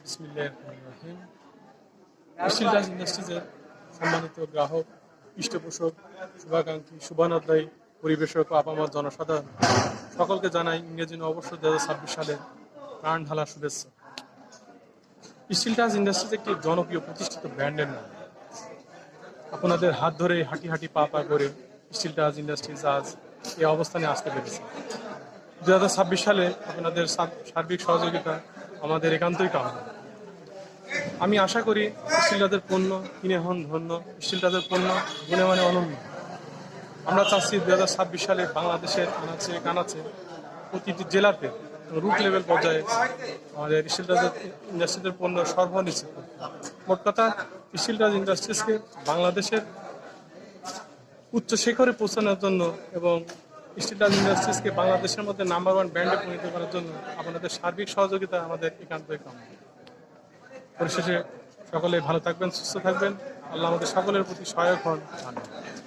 বিসমিল্লাহির রহমানির রহিম। স্টিলটাস ইন্ডাস্ট্রিজের সম্মানিত গ্রাহক, পৃষ্ঠপোষক, শুভাকাঙ্ক্ষী, শুভানুধ্যায়ী, পরিবেশক ও আপামর জনসাধারণ সকলকে জানাই ইংরেজি নববর্ষ 2026 সালের প্রাণ ঢালা শুভেচ্ছা। স্টিলটাস ইন্ডাস্ট্রিজ একটি জনপ্রিয় প্রতিষ্ঠিত ব্র্যান্ডের নাম। আপনাদের হাত ধরে হাঁটি হাঁটি পা পা করে স্টিলটাস ইন্ডাস্ট্রিজ আজ এই অবস্থানে আসতে পেরেছে। 2026 সালে আপনাদের সার্বিক সহযোগিতা আমাদের একান্তই কামনা। আমি আশা করি স্টিলটাসের পণ্য কিনে হন ধন্য, স্টিলটাসের পণ্য গুণে মানে অনন্য। আমরা চাচ্ছি 2026 সালে বাংলাদেশের আনাচে কানাচে প্রতিটি জেলাতে রুট লেভেল পর্যায়ে আমাদের স্টিলটাস ইন্ডাস্ট্রিজের পণ্য সরবরাহ নিশ্চিত করতে। মোট কথা, স্টিলটাস ইন্ডাস্ট্রিজকে বাংলাদেশের উচ্চ শিখরে পৌঁছানোর জন্য এবং স্টিলটাস ইন্ডাস্ট্রিজকে বাংলাদেশের মধ্যে নাম্বার 1 ব্র্যান্ডে পরিণত করার জন্য আপনাদের সার্বিক সহযোগিতা আমাদের একান্তই কামনা। পরিশেষে সকলে ভালো থাকবেন, সুস্থ থাকবেন। আল্লাহ আমাদের সকলের প্রতি সহায়ক হন।